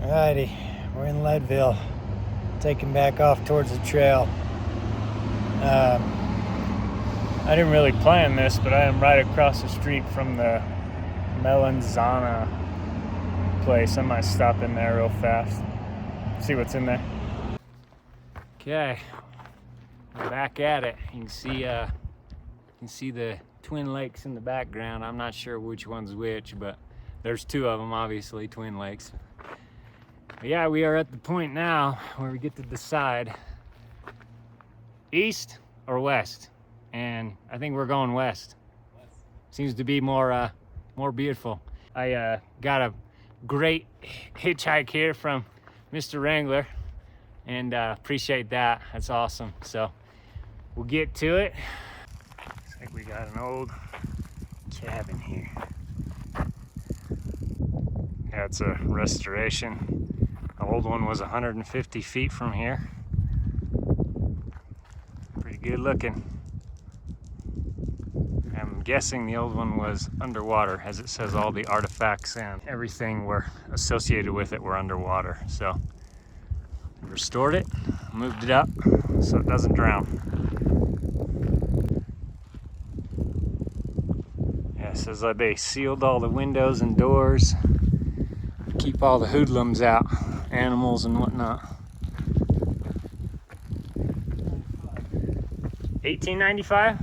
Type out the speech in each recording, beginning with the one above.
Alrighty, we're in Leadville, taking back off towards the trail. I didn't really plan this, but I am right across the street from the Melanzana place. I might stop in there real fast, see what's in there. Okay, we're back at it. You can see the Twin Lakes in the background. I'm not sure which one's which, but there's two of them, obviously, Twin Lakes. But yeah, we are at the point now where we get to decide east or west, and I think we're going west. Seems to be more beautiful. I got a great hitchhike here from Mr. Wrangler, and appreciate that. That's awesome. So we'll get to it. Looks like we got an old cabin here. Yeah, it's a restoration. The old one was 150 feet from here. Pretty good looking. I'm guessing the old one was underwater, as it says all the artifacts and everything were associated with it were underwater. So we restored it, moved it up so it doesn't drown. Yeah, it says that they sealed all the windows and doors, keep all the hoodlums out, animals and whatnot. 1895?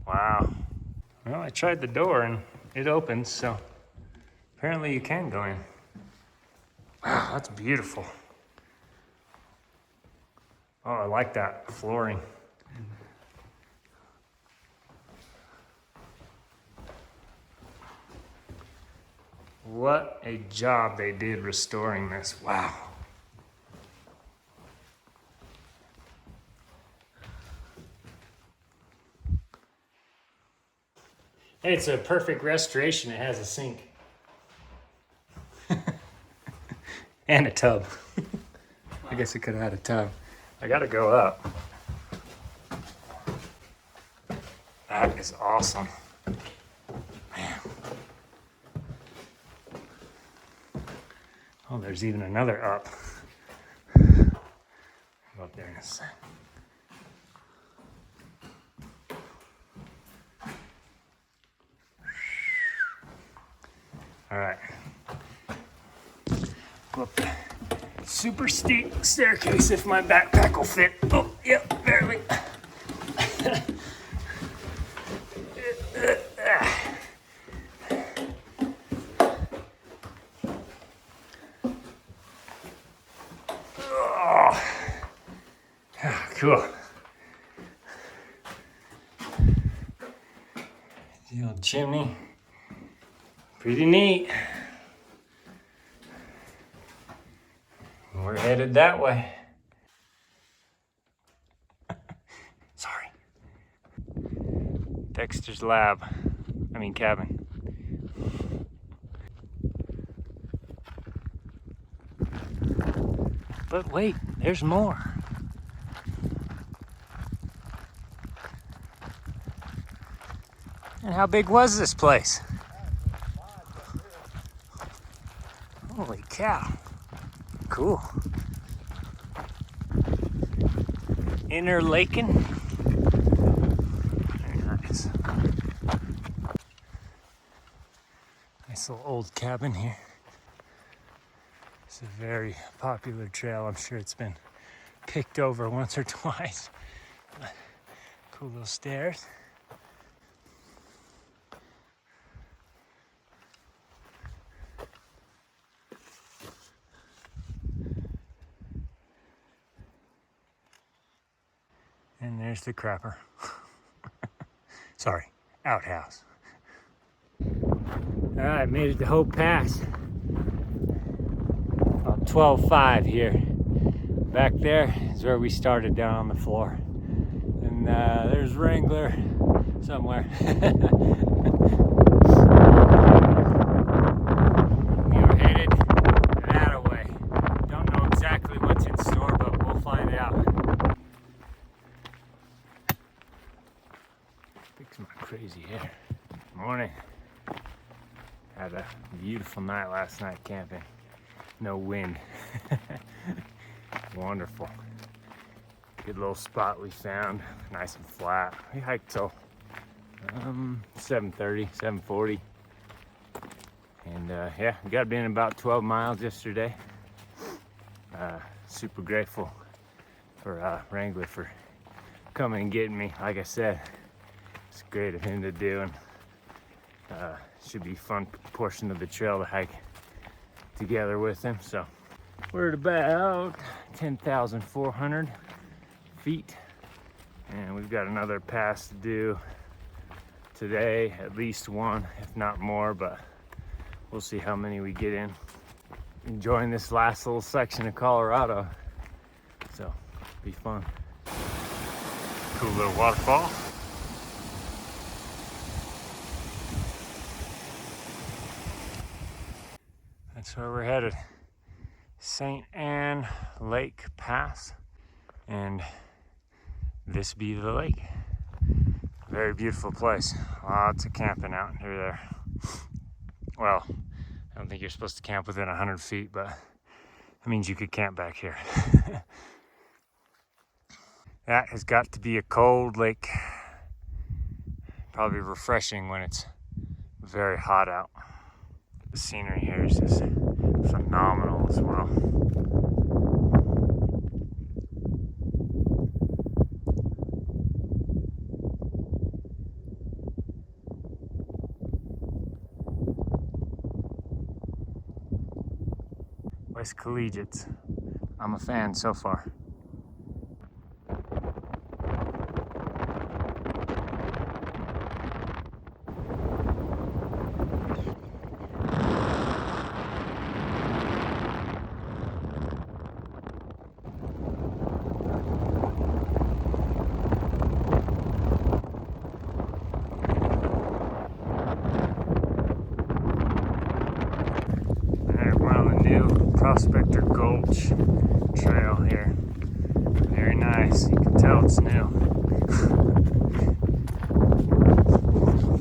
Wow. Well, I tried the door and it opens, so apparently you can go in. Wow, that's beautiful. Oh, I like that flooring. What a job they did restoring this. Wow. It's a perfect restoration. It has a sink. And a tub. I guess it could have had a tub. I gotta go up. That is awesome. Man. Oh, there's even another up. I'll go up there in a sec. All right. Go up the super steep staircase if my backpack will fit. Oh, yep, barely. Cool. The old chimney. Pretty neat. We're headed that way. Sorry. Dexter's cabin. But wait, there's more. And how big was this place? Holy cow. Cool. Inner Lakin. Very nice. Nice little old cabin here. It's a very popular trail. I'm sure it's been picked over once or twice. Cool little stairs. And there's the crapper. Sorry, outhouse. All right, made it to Hope Pass. About 12:05 here. Back there is where we started, down on the floor. And there's Wrangler somewhere. We are headed that way. Don't know exactly what's in store, but we'll find out. Fix my crazy hair. Morning. Had a beautiful night last night camping. No wind. Wonderful. Good little spot we found, nice and flat. We hiked till 7:30, 7:40. And yeah, we got in about 12 miles yesterday. Super grateful for Wrangler for coming and getting me. Like I said, it's great of him to do, and should be a fun portion of the trail to hike together with him. So we're at about 10,400 feet, and we've got another pass to do today, at least one, if not more, but we'll see how many we get in. Enjoying this last little section of Colorado, so be fun. Cool little waterfall. That's where we're headed. St. Anne Lake Pass, and this be the lake. Very beautiful place. Lots of camping out near there. Well, I don't think you're supposed to camp within 100 feet, but that means you could camp back here. That has got to be a cold lake. Probably refreshing when it's very hot out. The scenery here is just phenomenal as well. West Collegiates. I'm a fan so far. Prospector Gulch Trail here. Very nice. You can tell it's new.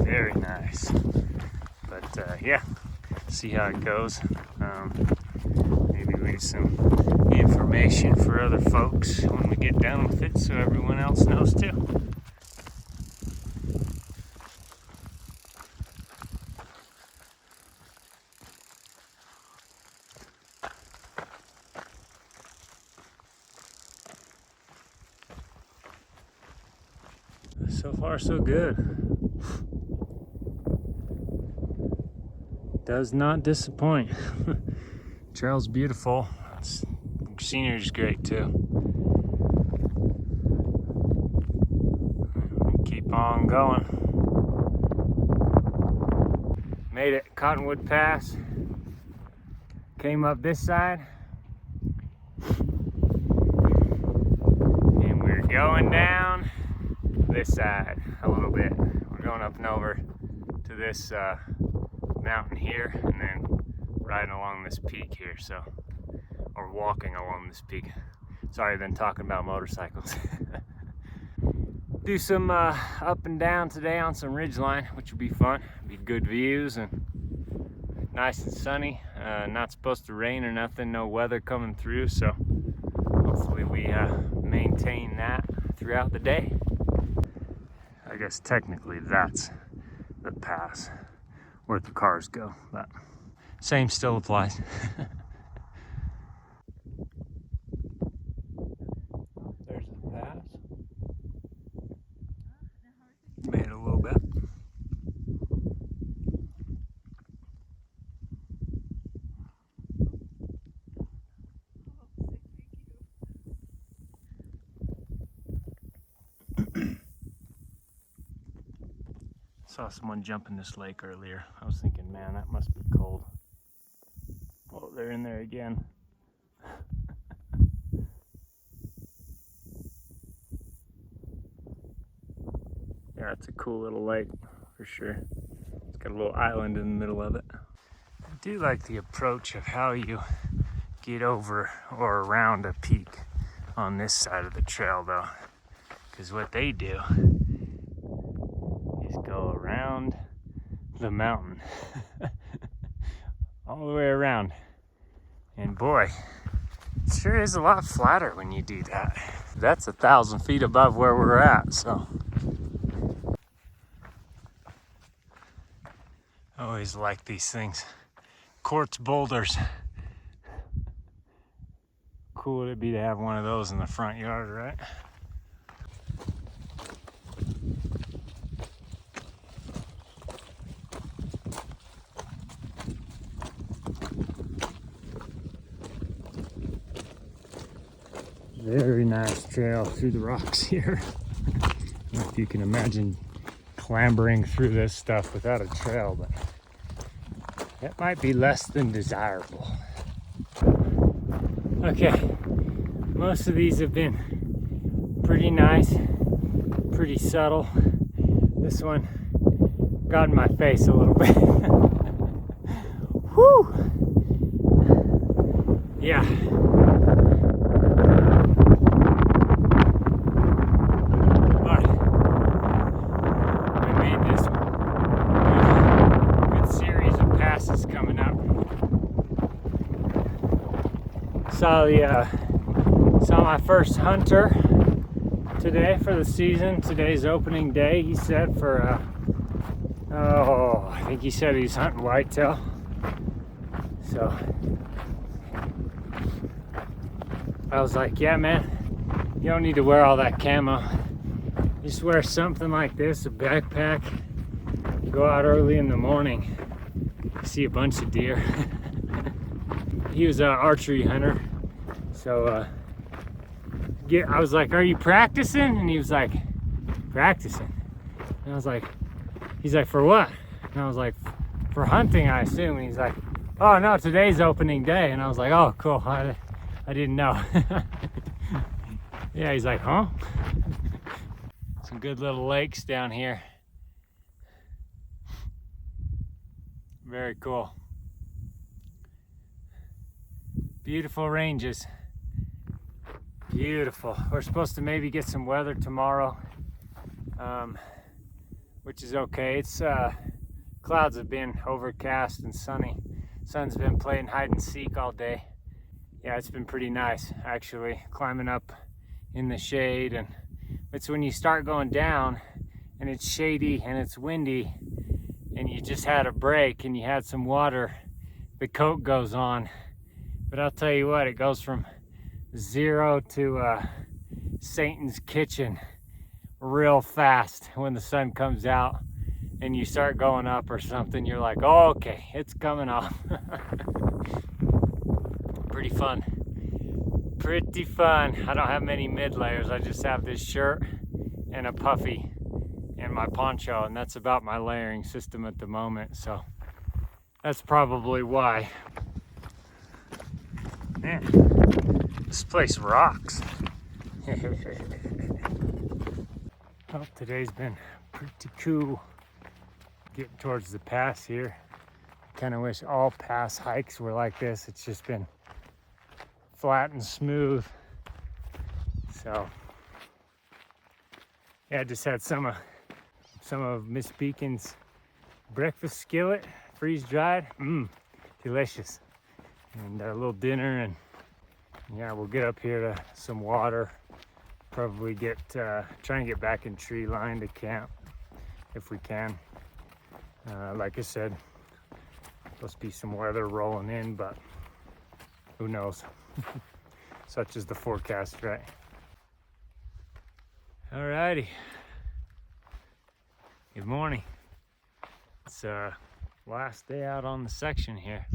Very nice. But yeah, see how it goes. Maybe leave some information for other folks when we get done with it, so everyone else knows too. So far, so good. Does not disappoint. Trail's beautiful. Scenery's great too. Keep on going. Made it, Cottonwood Pass. Came up this side. And we're going down this side a little bit. We're going up and over to this mountain here, and then riding along this peak here, so, or walking along this peak. Sorry, I've been talking about motorcycles. Do some up and down today on some ridgeline, which will be fun. Be good views and nice and sunny. Not supposed to rain or nothing, no weather coming through, so hopefully we maintain that throughout the day. I guess technically that's the pass where the cars go, but same still applies. There's the pass. Made it a little bit. Saw someone jump in this lake earlier. I was thinking, man, that must be cold. Oh, they're in there again. Yeah, it's a cool little lake for sure. It's got a little island in the middle of it. I do like the approach of how you get over or around a peak on this side of the trail though, because what they do is go around the mountain. all the way around. And boy, it sure is a lot flatter when you do that. That's 1,000 feet above where we're at, so. I always like these things. Quartz boulders. Cool would it be to have one of those in the front yard, right? Very nice trail through the rocks here. I don't know if you can imagine clambering through this stuff without a trail, but that might be less than desirable. Okay, most of these have been pretty nice, pretty subtle. This one got in my face a little bit. Whew! Yeah. Saw my first hunter today for the season. Today's opening day, he said, for I think he said he's hunting whitetail. So I was like, yeah man, you don't need to wear all that camo. Just wear something like this, a backpack, go out early in the morning, see a bunch of deer. He was an archery hunter. So I was like, are you practicing? And he was like, practicing. And I was like, he's like, for what? And I was like, for hunting, I assume. And he's like, oh no, today's opening day. And I was like, oh cool, I didn't know. Yeah, he's like, huh? Some good little lakes down here. Very cool. Beautiful ranges. Beautiful. We're supposed to maybe get some weather tomorrow, which is okay. It's clouds have been overcast and sunny. Sun's been playing hide and seek all day. Yeah, it's been pretty nice actually, climbing up in the shade. And it's when you start going down and it's shady and it's windy and you just had a break and you had some water, the coat goes on. But I'll tell you what, it goes from 0 to Satan's kitchen real fast when the sun comes out and you start going up or something. You're like, oh, okay, it's coming off. Pretty fun. Pretty fun. I don't have many mid layers. I just have this shirt and a puffy and my poncho, and that's about my layering system at the moment. So that's probably why. Man, this place rocks. Well, today's been pretty cool. Getting towards the pass here. Kind of wish all pass hikes were like this. It's just been flat and smooth. So yeah, I just had some of Miss Beacon's breakfast skillet, freeze dried. Delicious. And a little dinner, and yeah, we'll get up here to some water. Probably try and get back in tree line to camp if we can. Like I said, supposed to be some weather rolling in, but who knows? Such is the forecast, right? Alrighty. Good morning. It's last day out on the section here.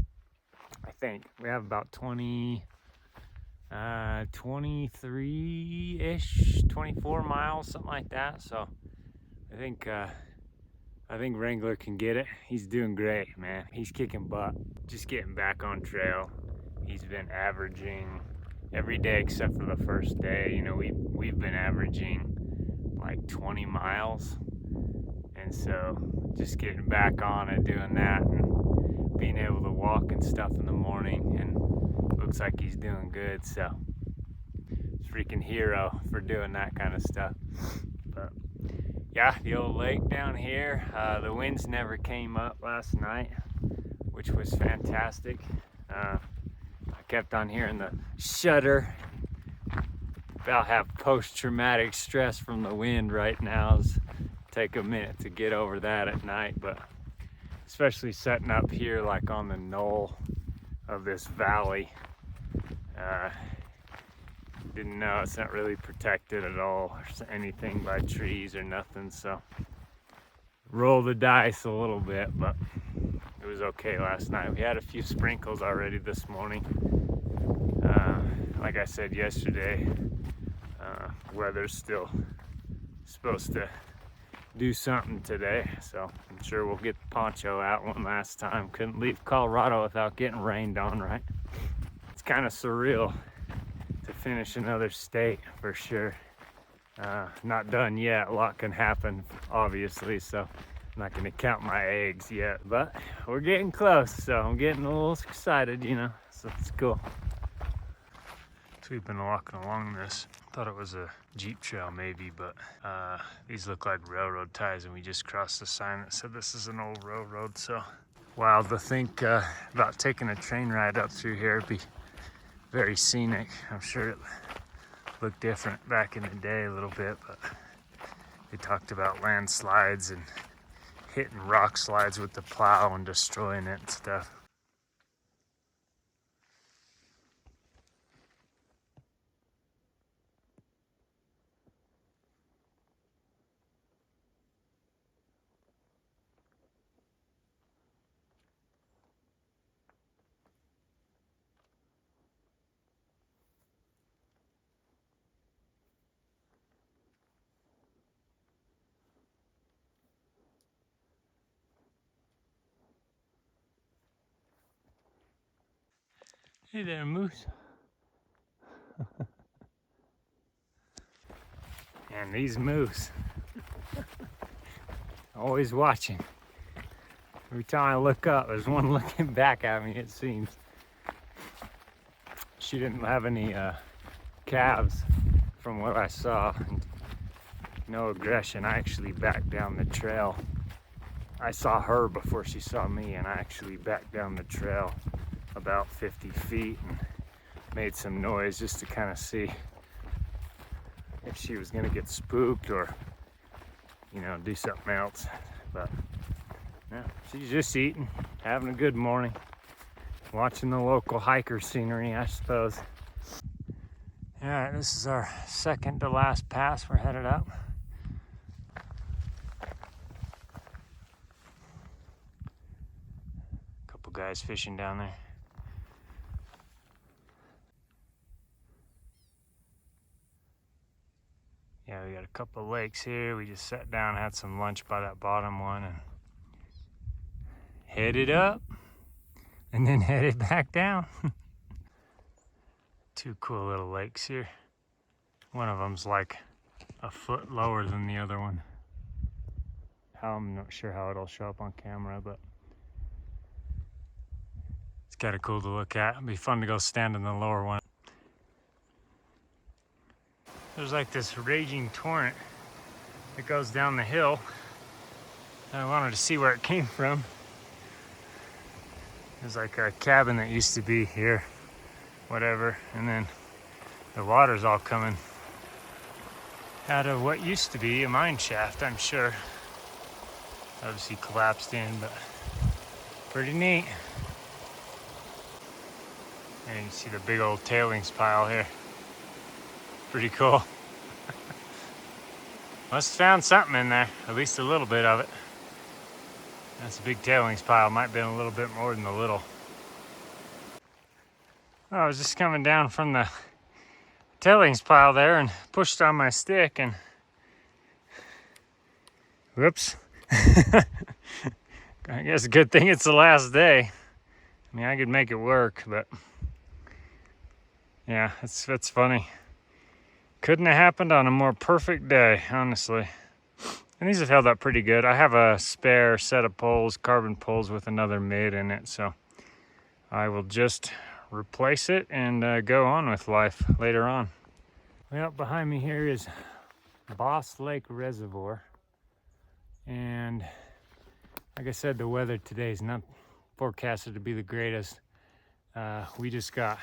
I think we have about 23-ish, 24 miles, something like that. So I think Wrangler can get it. He's doing great, man. He's kicking butt. Just getting back on trail. He's been averaging every day except for the first day. You know, we've been averaging like 20 miles, and so just getting back on and doing that and being able to walk and stuff in the morning, and looks like he's doing good. So freaking hero for doing that kind of stuff. But yeah, the old lake down here, the winds never came up last night. which was fantastic. I kept on hearing the shudder. About have post-traumatic stress from the wind right now. It's take a minute to get over that at night, but especially setting up here like on the knoll of this valley. Didn't know it's not really protected at all or anything by trees or nothing, so roll the dice a little bit, but it was okay last night. We had a few sprinkles already this morning. Like I said yesterday, weather's still supposed to do something today, so I'm sure we'll get the poncho out one last time. Couldn't leave Colorado without getting rained on, right? It's kind of surreal to finish another state for sure. Not done yet. A lot can happen, obviously, so I'm not going to count my eggs yet, but we're getting close, so I'm getting a little excited, you know, so it's cool. So we've been walking along this. Thought it was a Jeep trail maybe, but these look like railroad ties, and we just crossed the sign that said this is an old railroad, so wild to think about taking a train ride up through here. It'd be very scenic. I'm sure it looked different back in the day a little bit, but they talked about landslides and hitting rock slides with the plow and destroying it and stuff. Hey there, moose. And these moose, always watching. Every time I look up, there's one looking back at me, it seems. She didn't have any calves from what I saw. No aggression. I actually backed down the trail. I saw her before she saw me, and I actually backed down the trail about 50 feet and made some noise just to kind of see if she was gonna get spooked or, you know, do something else. But yeah, she's just eating, having a good morning, watching the local hiker scenery, I suppose. All right, this is our second to last pass. We're headed up. Couple guys fishing down there. Yeah, we got a couple of lakes here. We just sat down, had some lunch by that bottom one, and headed up, and then headed back down. Two cool little lakes here. One of them's like a foot lower than the other one. I'm not sure how it'll show up on camera, but it's kind of cool to look at. It'd be fun to go stand in the lower one. There's like this raging torrent that goes down the hill. I wanted to see where it came from. There's like a cabin that used to be here, whatever, and then the water's all coming out of what used to be a mine shaft, I'm sure. Obviously collapsed in, but pretty neat. And you can see the big old tailings pile here. Pretty cool. Must have found something in there, at least a little bit of it. That's a big tailings pile, might have been a little bit more than a little. Oh, I was just coming down from the tailings pile there and pushed on my stick and whoops. I guess a good thing it's the last day. I mean, I could make it work, but yeah, it's funny. Couldn't have happened on a more perfect day, honestly. And these have held up pretty good. I have a spare set of poles, carbon poles with another mid in it, so I will just replace it and go on with life later on. Well, behind me here is Boss Lake Reservoir. And like I said, the weather today is not forecasted to be the greatest. We just got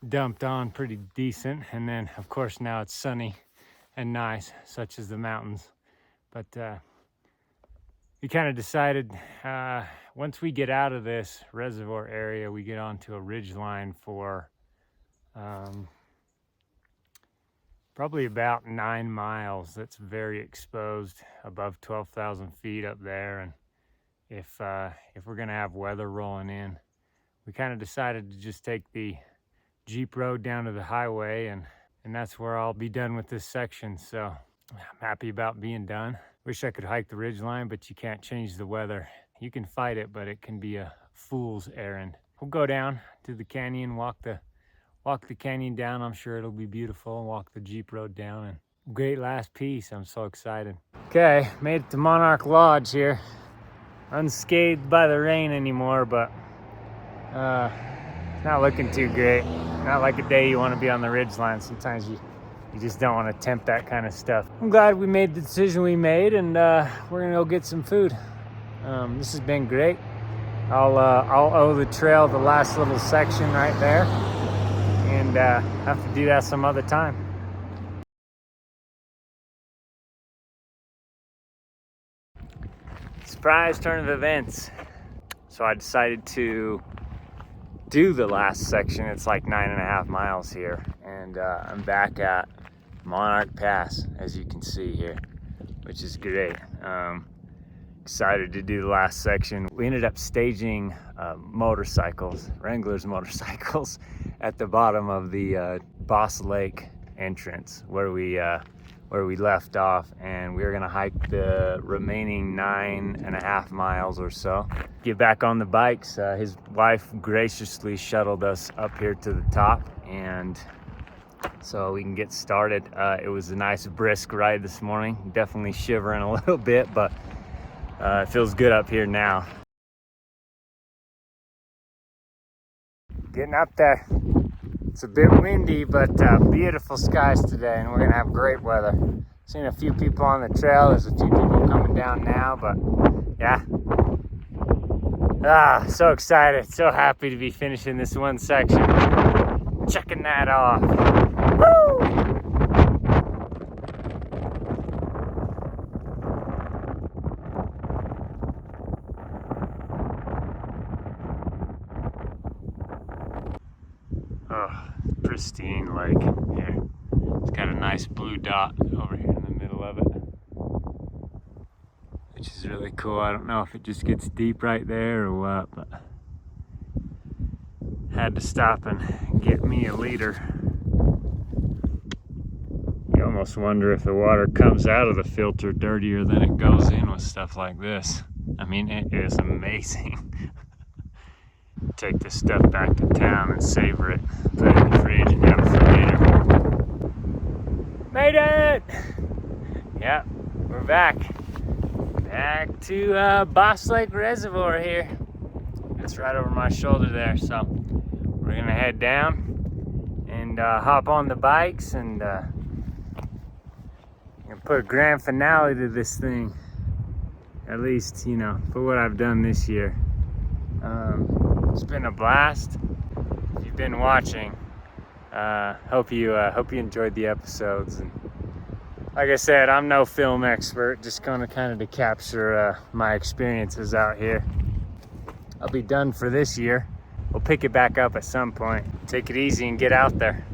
dumped on pretty decent, and then of course now it's sunny and nice, such as the mountains. But we kind of decided once we get out of this reservoir area, we get onto a ridge line for probably about 9 miles. That's very exposed, above 12,000 feet up there. And if we're gonna have weather rolling in, we kind of decided to just take the Jeep road down to the highway, and that's where I'll be done with this section. So I'm happy about being done. Wish I could hike the ridgeline, but you can't change the weather. You can fight it, but it can be a fool's errand. We'll go down to the canyon, walk the canyon down. I'm sure it'll be beautiful. Walk the Jeep road down, and great last piece. I'm so excited. Okay, made it to Monarch Lodge here. Unscathed by the rain anymore, but not looking too great. Not like a day you want to be on the ridgeline. Sometimes you just don't want to tempt that kind of stuff. I'm glad we made the decision we made, and we're gonna go get some food. This has been great. I'll owe the trail the last little section right there, and have to do that some other time. Surprise turn of events. So I decided to do the last section. It's like 9.5 miles here, and I'm back at Monarch Pass, as you can see here, which is great. Excited to do the last section. We ended up staging motorcycles, Wrangler's motorcycles, at the bottom of the Boss Lake entrance where we left off, and we were gonna hike the remaining 9.5 miles or so. Get back on the bikes. His wife graciously shuttled us up here to the top, and so we can get started. It was a nice brisk ride this morning. Definitely shivering a little bit, but it feels good up here now. Getting up there. It's a bit windy, but beautiful skies today, and we're gonna have great weather. Seen a few people on the trail. There's a few people coming down now, but yeah. So excited, so happy to be finishing this one section. Checking that off. Woo! Oh, pristine lake here. It's got a nice blue dot over here in the middle of it, which is really cool. I don't know if it just gets deep right there or what, but had to stop and get me a leader. You almost wonder if the water comes out of the filter dirtier than it goes in with stuff like this. I mean, it is amazing. Take this stuff back to town and savor it. Put it in the fridge and have it for later. Made it! Yeah, we're back. Back to Boss Lake Reservoir here. It's right over my shoulder there, so we're gonna head down and hop on the bikes and put a grand finale to this thing. At least, you know, for what I've done this year. It's been a blast. If you've been watching, hope you enjoyed the episodes. And like I said, I'm no film expert, just gonna kind of to capture my experiences out here. I'll be done for this year. We'll pick it back up at some point. Take it easy and get out there.